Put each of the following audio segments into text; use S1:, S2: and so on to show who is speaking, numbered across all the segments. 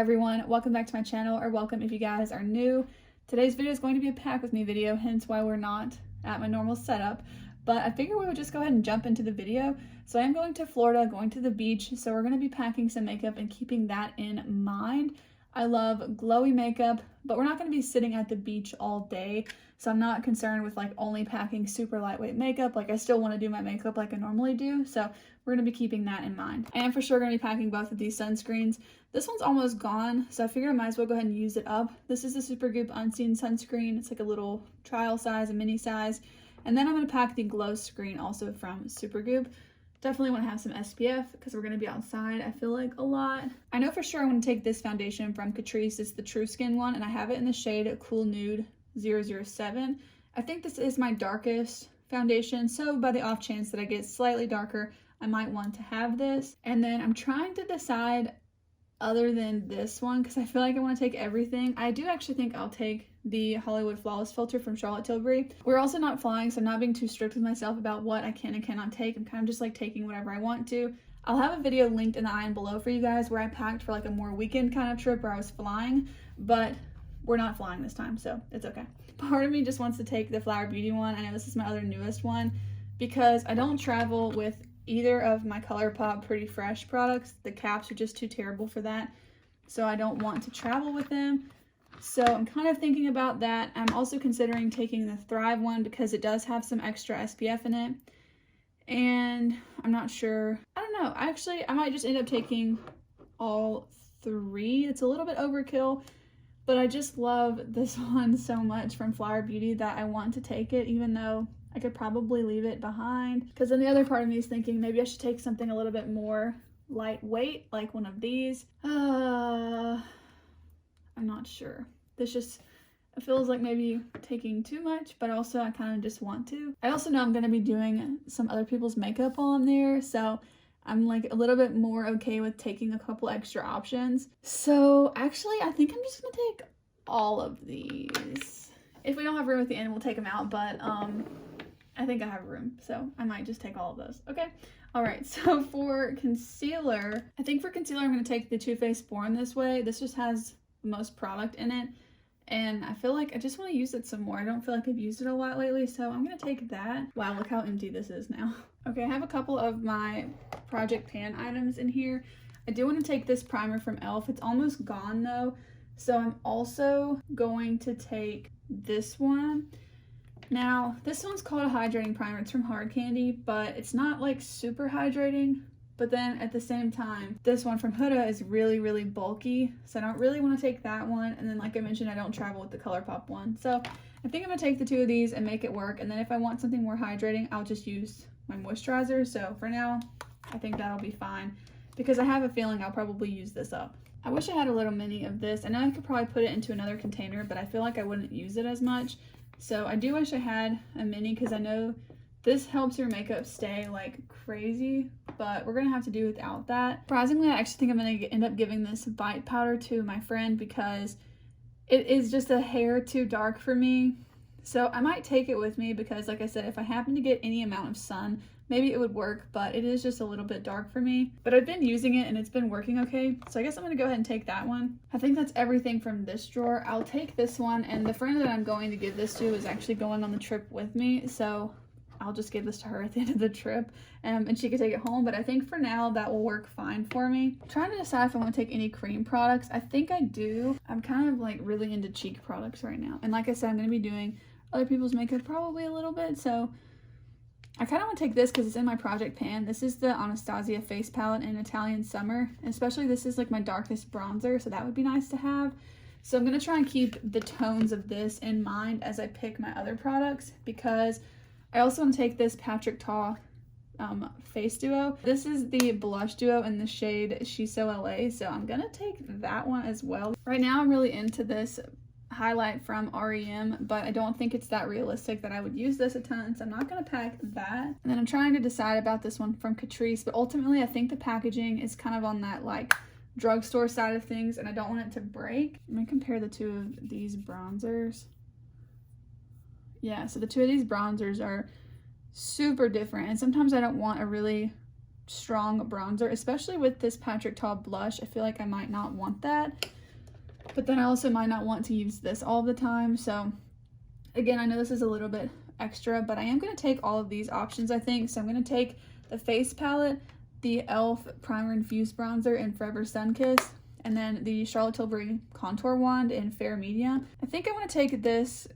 S1: everyone, welcome back to my channel, or welcome if you guys are new. Today's video is going to be a pack with me video, hence why we're not at my normal setup, but I figured we would just go ahead and jump into the video. So I am going to Florida, going to the beach, so we're going to be packing some makeup and keeping that in mind. I love glowy makeup, but we're not going to be sitting at the beach all day, so I'm not concerned with like only packing super lightweight makeup. Like I still want to do my makeup like I normally do, so we're going to be keeping that in mind. I am for sure going to be packing both of these sunscreens. This one's almost gone, so I figured I might as well go ahead and use it up. This is the Supergoop Unseen sunscreen. It's like a little trial size, a mini size. And then I'm going to pack the glow screen also from Supergoop. Definitely want to have some SPF because we're going to be outside, I feel like, a lot. I know for sure I want to take this foundation from Catrice. It's the True Skin one, and I have it in the shade Cool Nude 007. I think this is my darkest foundation, so by the off chance that I get slightly darker, I might want to have this. And then I'm trying to decide other than this one because I feel like I want to take everything. I do actually think I'll take the Hollywood Flawless filter from Charlotte Tilbury. We're also not flying, so I'm not being too strict with myself about what I can and cannot take. I'm kind of just like taking whatever I want to. I'll have a video linked in the eye and below for you guys where I packed for like a more weekend kind of trip where I was flying, but we're not flying this time, so it's okay. Part of me just wants to take the Flower Beauty one. I know this is my other newest one because I don't travel with either of my ColourPop Pretty Fresh products. The caps are just too terrible for that, so I don't want to travel with them. So I'm kind of thinking about that. I'm also considering taking the Thrive one because it does have some extra SPF in it, and I'm not sure. I don't know. Actually, I might just end up taking all three. It's a little bit overkill, but I just love this one so much from Flower Beauty that I want to take it, even though I could probably leave it behind. Because then the other part of me is thinking maybe I should take something a little bit more lightweight, like one of these. I'm not sure. This just, it feels like maybe taking too much, but also I kind of just want to. I also know I'm going to be doing some other people's makeup while I'm there, so I'm like a little bit more okay with taking a couple extra options. So actually, I think I'm just going to take all of these. If we don't have room at the end, we'll take them out, but I think I have room, so I might just take all of those. Okay. All right. So for concealer, I think for concealer, I'm going to take the Too Faced Born This Way. This just has the most product in it, and I feel like I just want to use it some more. I don't feel like I've used it a lot lately, so I'm going to take that. Wow, look how empty this is now. Okay, I have a couple of my Project Pan items in here. I do want to take this primer from e.l.f. It's almost gone though, so I'm also going to take this one. Now, this one's called a hydrating primer. It's from Hard Candy, but it's not like super hydrating. But then at the same time, this one from Huda is really, really bulky, so I don't really want to take that one. And then like I mentioned, I don't travel with the ColourPop one. So I think I'm going to take the two of these and make it work. And then if I want something more hydrating, I'll just use my moisturizer. So for now, I think that'll be fine because I have a feeling I'll probably use this up. I wish I had a little mini of this. I know I could probably put it into another container, but I feel like I wouldn't use it as much. So I do wish I had a mini because I know this helps your makeup stay like crazy, but we're gonna have to do without that. Surprisingly, I actually think I'm gonna end up giving this bite powder to my friend because it is just a hair too dark for me. So I might take it with me because like I said, if I happen to get any amount of sun, maybe it would work, but it is just a little bit dark for me. But I've been using it and it's been working okay. So I guess I'm gonna go ahead and take that one. I think that's everything from this drawer. I'll take this one, and the friend that I'm going to give this to is actually going on the trip with me. So I'll just give this to her at the end of the trip and she can take it home. But I think for now that will work fine for me. I'm trying to decide if I want to take any cream products. I think I do. I'm kind of like really into cheek products right now. And like I said, I'm going to be doing other people's makeup probably a little bit. So I kind of want to take this because it's in my Project Pan. This is the Anastasia face palette in Italian Summer. And especially this is like my darkest bronzer, so that would be nice to have. So I'm going to try and keep the tones of this in mind as I pick my other products, because I also want to take this Patrick Ta face duo. This is the blush duo in the shade She's So LA, so I'm going to take that one as well. Right now I'm really into this highlight from REM, but I don't think it's that realistic that I would use this a ton, so I'm not going to pack that. And then I'm trying to decide about this one from Catrice, but ultimately I think the packaging is kind of on that like drugstore side of things, and I don't want it to break. Let me compare the two of these bronzers. Yeah, so the two of these bronzers are super different, and sometimes I don't want a really strong bronzer, especially with this Patrick Ta blush. I feel like I might not want that, but then I also might not want to use this all the time. So again, I know this is a little bit extra, but I am going to take all of these options, I think. So I'm going to take the face palette, the e.l.f. Primer Infused Bronzer in Forever Sunkissed, and then the Charlotte Tilbury Contour Wand in Fair Medium. I think I want to take this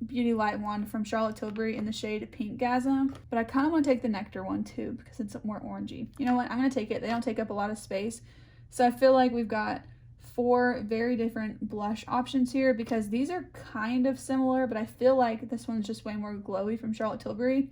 S1: Beauty Light wand from Charlotte Tilbury in the shade Pinkgasm, but I kind of want to take the Nectar one too because it's more orangey. You know what? I'm going to take it. They don't take up a lot of space. So I feel like we've got 4 very different blush options here because these are kind of similar, but I feel like this one's just way more glowy from Charlotte Tilbury.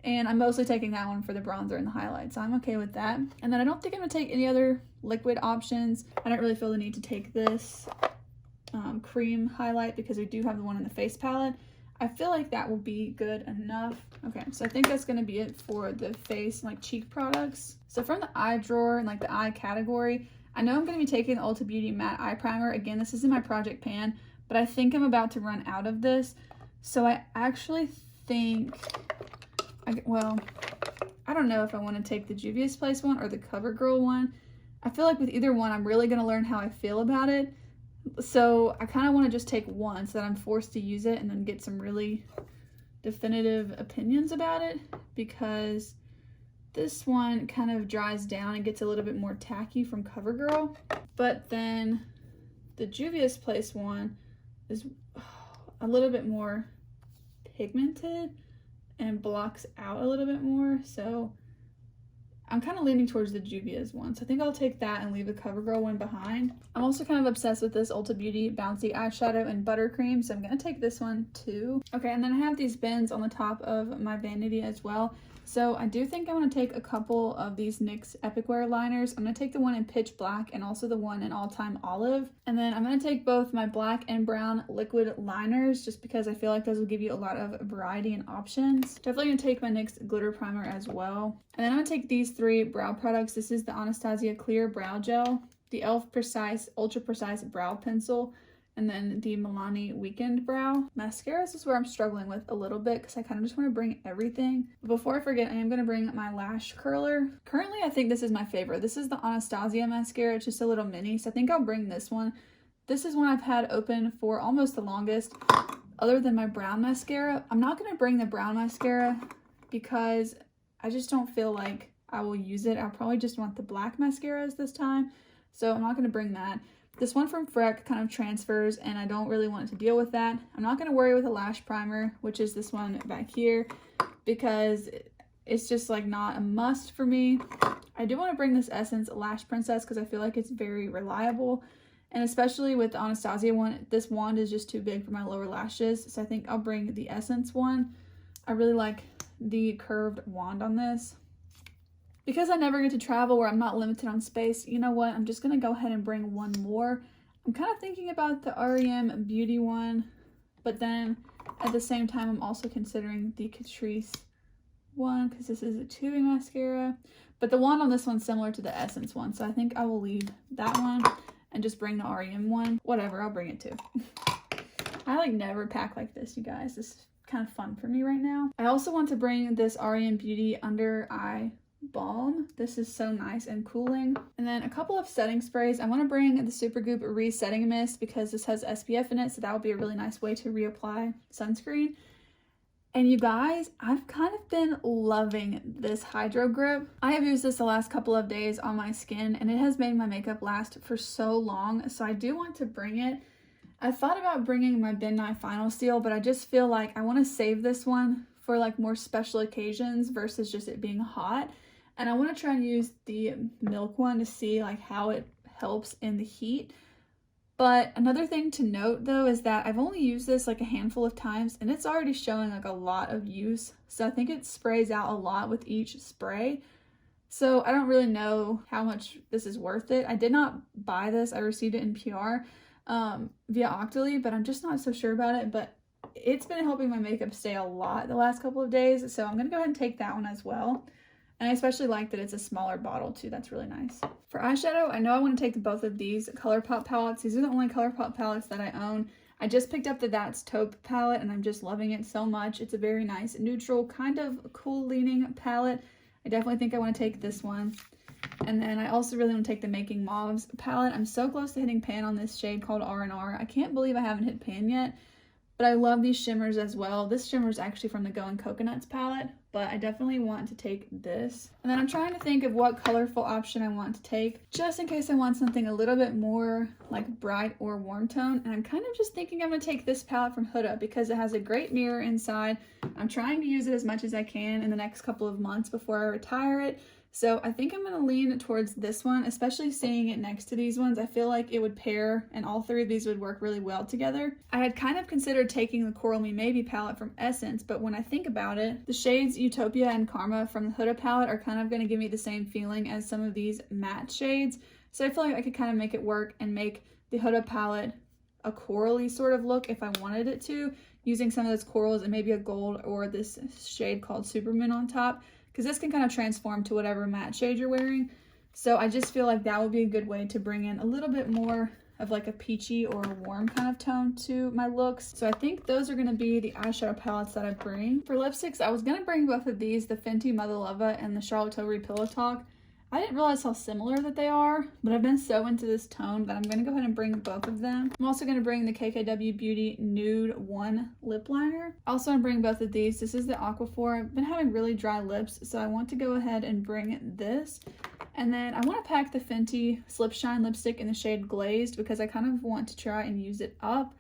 S1: And I'm mostly taking that one for the bronzer and the highlight, so I'm okay with that. And then I don't think I'm going to take any other liquid options. I don't really feel the need to take this cream highlight because we do have the one in the face palette. I feel like that will be good enough. Okay, so I think that's going to be it for the face and like cheek products. So from the eye drawer and like the eye category, I know I'm going to be taking the Ulta Beauty Matte Eye Primer. Again, this is in my project pan, but I think I'm about to run out of this. So I actually think, well, I don't know if I want to take the Juvia's Place one or the CoverGirl one. I feel like with either one, I'm really going to learn how I feel about it. So I kind of want to just take one so that I'm forced to use it and then get some really definitive opinions about it, because this one kind of dries down and gets a little bit more tacky from CoverGirl. But then the Juvia's Place one is a little bit more pigmented and blocks out a little bit more. So I'm kind of leaning towards the Juvia's one. So I think I'll take that and leave the CoverGirl one behind. I'm also kind of obsessed with this Ulta Beauty Bouncy Eyeshadow in Buttercream, so I'm going to take this one too. Okay, and then I have these bins on the top of my vanity as well. So I do think I want to take a couple of these NYX Epic Wear liners. I'm going to take the one in Pitch Black and also the one in All Time Olive. And then I'm going to take both my black and brown liquid liners just because I feel like those will give you a lot of variety and options. Definitely going to take my NYX Glitter Primer as well. And then I'm going to take these 3 brow products. This is the Anastasia Clear Brow Gel, the e.l.f. Precise Ultra Precise Brow Pencil, and then the Milani Weekend Brow. Mascaras is where I'm struggling with a little bit because I kind of just want to bring everything. But before I forget, I am going to bring my Lash Curler. Currently, I think this is my favorite. This is the Anastasia mascara. It's just a little mini, so I think I'll bring this one. This is one I've had open for almost the longest, other than my brown mascara. I'm not going to bring the brown mascara because I just don't feel like I will use it. I'll probably just want the black mascaras this time, so I'm not going to bring that. This one from Freck kind of transfers and I don't really want to deal with that. I'm not going to worry with a lash primer, which is this one back here, because it's just like not a must for me. I do want to bring this Essence Lash Princess because I feel like it's very reliable, and especially with the Anastasia one, this wand is just too big for my lower lashes, so I think I'll bring the Essence one. I really like the curved wand on this. Because I never get to travel where I'm not limited on space, you know what? I'm just going to go ahead and bring one more. I'm kind of thinking about the REM Beauty one, but then at the same time, I'm also considering the Catrice one because this is a tubing mascara. But the wand on this one's similar to the Essence one, so I think I will leave that one and just bring the REM one. Whatever, I'll bring it too. I like never pack like this, you guys. This is kind of fun for me right now. I also want to bring this REM Beauty Under Eye Balm. This is so nice and cooling. And then a couple of setting sprays. I want to bring the Supergoop Resetting Mist because this has SPF in it, so that would be a really nice way to reapply sunscreen. And you guys, I've kind of been loving this Hydro Grip. I have used this the last couple of days on my skin and it has made my makeup last for so long, so I do want to bring it. I thought about bringing my Ben Nye Final Seal, but I just feel like I want to save this one for like more special occasions versus just it being hot. And I want to try and use the Milk one to see like how it helps in the heat. But another thing to note though is that I've only used this like a handful of times and it's already showing like a lot of use. So I think it sprays out a lot with each spray. So I don't really know how much this is worth it. I did not buy this. I received it in PR via Octoly, but I'm just not so sure about it. But it's been helping my makeup stay a lot the last couple of days. So I'm going to go ahead and take that one as well. And I especially like that it's a smaller bottle too. That's really nice. For eyeshadow, I know I want to take both of these ColourPop palettes. These are the only ColourPop palettes that I own. I just picked up the That's Taupe palette and I'm just loving it so much. It's a very nice neutral, kind of cool leaning palette. I definitely think I want to take this one. And then I also really want to take the Making Mauves palette. I'm so close to hitting pan on this shade called R&R. I can't believe I haven't hit pan yet, but I love these shimmers as well. This shimmer is actually from the Going Coconuts palette, but I definitely want to take this. And then I'm trying to think of what colorful option I want to take, just in case I want something a little bit more like bright or warm tone. And I'm kind of just thinking I'm gonna take this palette from Huda because it has a great mirror inside. I'm trying to use it as much as I can in the next couple of months before I retire it. So I think I'm going to lean towards this one, especially seeing it next to these ones. I feel like it would pair, and all three of these would work really well together. I had kind of considered taking the Coral Me Maybe palette from Essence, but when I think about it, the shades Utopia and Karma from the Huda palette are kind of going to give me the same feeling as some of these matte shades. So I feel like I could kind of make it work and make the Huda palette a corally sort of look if I wanted it to, using some of those corals and maybe a gold or this shade called Supermoon on top, because this can kind of transform to whatever matte shade you're wearing. So I just feel like that would be a good way to bring in a little bit more of like a peachy or a warm kind of tone to my looks. So I think those are going to be the eyeshadow palettes that I bring. For lipsticks, I was going to bring both of these, the Fenty Mother Lova and the Charlotte Tilbury Pillow Talk. I didn't realize how similar that they are, but I've been so into this tone that I'm going to go ahead and bring both of them. I'm also going to bring the KKW Beauty Nude 1 lip liner. Also, I'm bring both of these. This is the Aquaphor. I've been having really dry lips, so I want to go ahead and bring this. And then I want to pack the Fenty Slip Shine lipstick in the shade Glazed because I kind of want to try and use it up.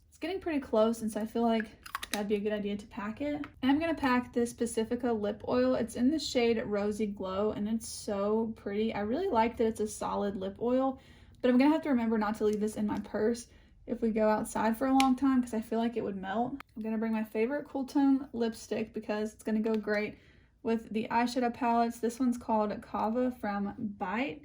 S1: It's getting pretty close, and so I feel like that'd be a good idea to pack it. And I'm gonna pack this Pacifica Lip Oil. It's in the shade Rosy Glow, and it's so pretty. I really like that it's a solid lip oil, but I'm gonna have to remember not to leave this in my purse if we go outside for a long time because I feel like it would melt. I'm gonna bring my favorite cool tone lipstick because it's gonna go great with the eyeshadow palettes. This one's called Kava from Bite.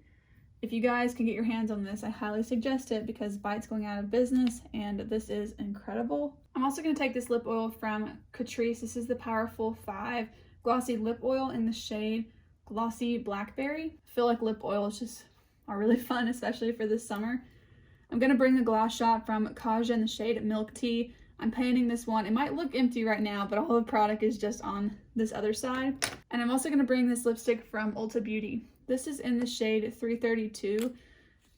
S1: If you guys can get your hands on this, I highly suggest it because Bite's going out of business and this is incredible. I'm also going to take this lip oil from Catrice. This is the Powerful 5 Glossy Lip Oil in the shade Glossy Blackberry. I feel like lip oils are really fun, especially for this summer. I'm going to bring the Gloss Shot from Kaja in the shade Milk Tea. I'm painting this one. It might look empty right now, but all the product is just on this other side. And I'm also going to bring this lipstick from Ulta Beauty. This is in the shade 332,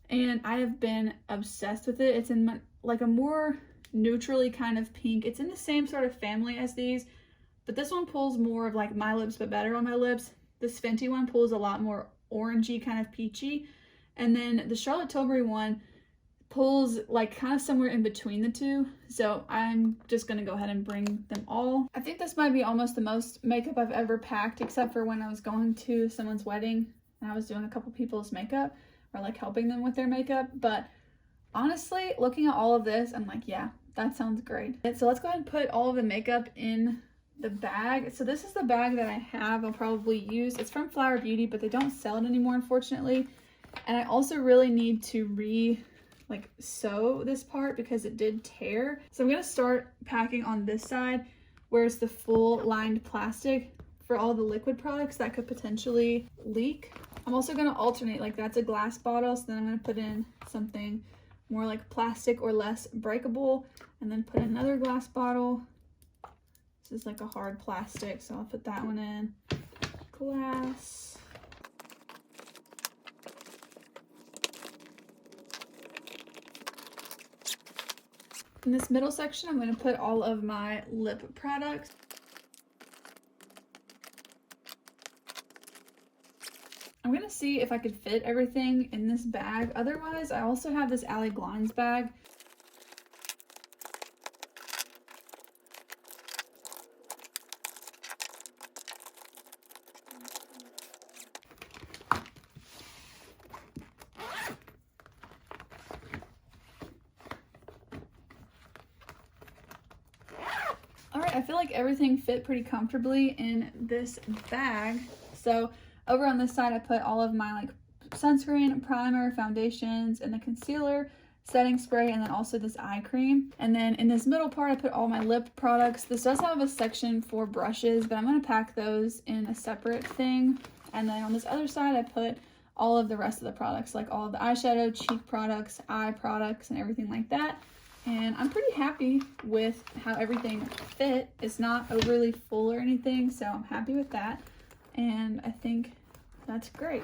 S1: and I have been obsessed with it. It's in like a more neutrally kind of pink. It's in the same sort of family as these, but this one pulls more of like my lips, but better on my lips. This Fenty one pulls a lot more orangey, kind of peachy. And then the Charlotte Tilbury one pulls like kind of somewhere in between the two. So I'm just gonna go ahead and bring them all. I think this might be almost the most makeup I've ever packed, except for when I was going to someone's wedding and I was doing a couple people's makeup or like helping them with their makeup. But honestly, looking at all of this, I'm like, yeah, that sounds great. And so let's go ahead and put all of the makeup in the bag. So this is the bag that I have. I'll probably use. It's from Flower Beauty, but they don't sell it anymore, unfortunately. And I also really need to sew this part because it did tear. So I'm gonna start packing on this side where it's the full lined plastic for all the liquid products that could potentially leak. I'm also gonna alternate, like that's a glass bottle, so then I'm gonna put in something more like plastic or less breakable, and then put another glass bottle. This is like a hard plastic, so I'll put that one in. Glass. In this middle section, I'm going to put all of my lip products. I'm going to see if I could fit everything in this bag. Otherwise, I also have this Ally Glines bag. Alright, I feel like everything fit pretty comfortably in this bag. So over on this side, I put all of my sunscreen, primer, foundations, and the concealer, setting spray, and then also this eye cream. And then in this middle part, I put all my lip products. This does have a section for brushes, but I'm going to pack those in a separate thing. And then on this other side, I put all of the rest of the products, like all of the eyeshadow, cheek products, eye products, and everything like that. And I'm pretty happy with how everything fit. It's not overly full or anything, so I'm happy with that. and I think that's great.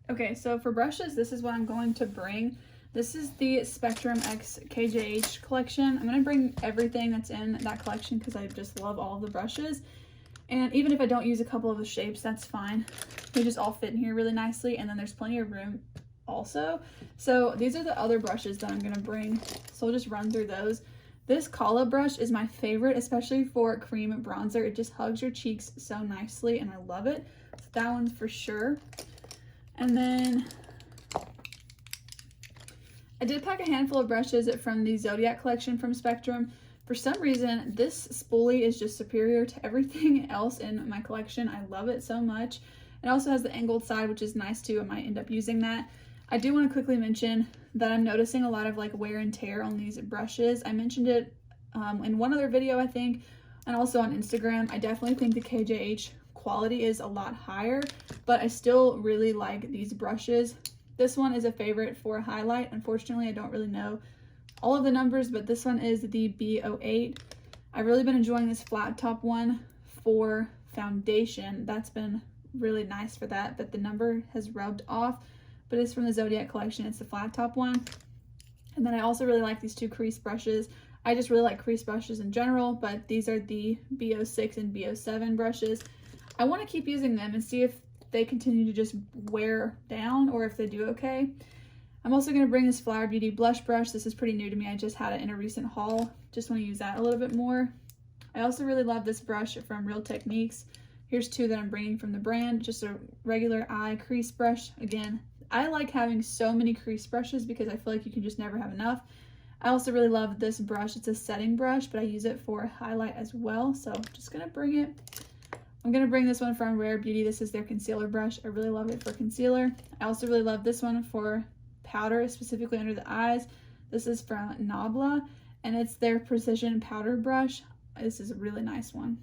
S1: Okay, so for brushes, this is what I'm going to bring. This is the Spectrum X KJH collection. I'm going to bring everything that's in that collection because I just love all of the brushes. And even if I don't use a couple of the shapes, that's fine. They just all fit in here really nicely, and then there's plenty of room also. So these are the other brushes that I'm going to bring. So I'll just run through those. This Kala brush is my favorite, especially for cream bronzer. It just hugs your cheeks so nicely, and I love it. So that one's for sure. And then I did pack a handful of brushes from the Zodiac collection from Spectrum. For some reason, this spoolie is just superior to everything else in my collection. I love it so much. It also has the angled side, which is nice too. I might end up using that. I do want to quickly mention that I'm noticing a lot of like wear and tear on these brushes. I mentioned it in one other video, I think, and also on Instagram. I definitely think the KJH quality is a lot higher, but I still really like these brushes. This one is a favorite for highlight. Unfortunately, I don't really know all of the numbers, but this one is the B08. I've really been enjoying this flat top one for foundation. That's been really nice for that, but the number has rubbed off. But it's from the Zodiac collection. It's the flat top one. And then I also really like these two crease brushes. I just really like crease brushes in general, but these are the B06 and B07 brushes. I want to keep using them and see if they continue to just wear down or if they do okay. I'm also going to bring this Flower Beauty blush brush. This is pretty new to me. I just had it in a recent haul. Just want to use that a little bit more. I also really love this brush from Real Techniques. Here's two that I'm bringing from the brand. Just a regular eye crease brush. Again, I like having so many crease brushes because I feel like you can just never have enough. I also really love this brush. It's a setting brush, but I use it for highlight as well. So I'm just going to bring it. I'm going to bring this one from Rare Beauty. This is their concealer brush. I really love it for concealer. I also really love this one for powder, specifically under the eyes. This is from Nabla, and it's their precision powder brush. This is a really nice one.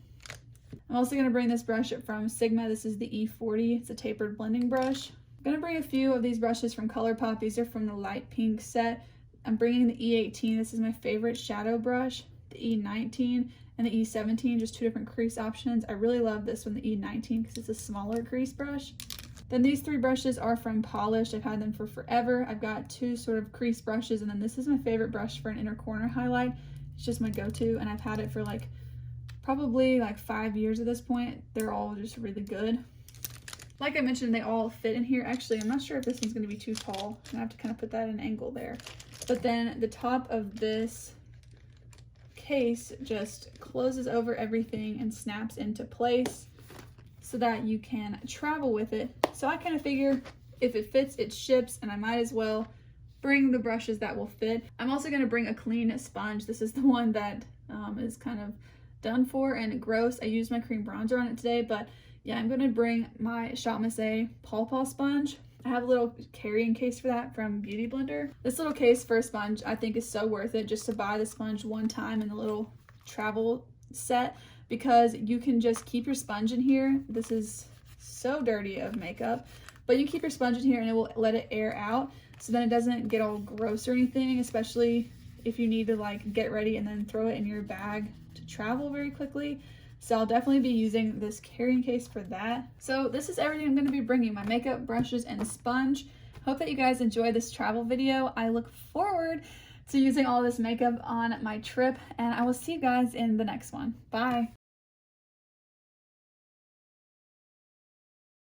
S1: I'm also going to bring this brush from Sigma. This is the E40. It's a tapered blending brush. I'm going to bring a few of these brushes from ColourPop. These are from the light pink set. I'm bringing the E18. This is my favorite shadow brush. The E19 and the E17, just two different crease options. I really love this one, the E19, because it's a smaller crease brush. Then these three brushes are from Polish. I've had them for forever. I've got two sort of crease brushes, and then this is my favorite brush for an inner corner highlight. It's just my go-to, and I've had it for like probably like 5 years at this point. They're all just really good. Like I mentioned, they all fit in here. Actually, I'm not sure if this one's going to be too tall. I'm going to have to kind of put that at an angle there. But then the top of this case just closes over everything and snaps into place so that you can travel with it. So I kind of figure if it fits, it ships, and I might as well bring the brushes that will fit. I'm also going to bring a clean sponge. This is the one that is kind of done for and gross. I used my cream bronzer on it today, but yeah, I'm going to bring my Shop Missy Paw Paw sponge. I have a little carrying case for that from Beauty Blender. This little case for a sponge I think is so worth it, just to buy the sponge one time in the little travel set, because you can just keep your sponge in here. This is so dirty of makeup, but you keep your sponge in here and it will let it air out, so then it doesn't get all gross or anything, especially if you need to like get ready and then throw it in your bag to travel very quickly. So I'll definitely be using this carrying case for that. So this is everything I'm going to be bringing: my makeup, brushes, and sponge. Hope that you guys enjoyed this travel video. I look forward to using all this makeup on my trip, and I will see you guys in the next one. Bye.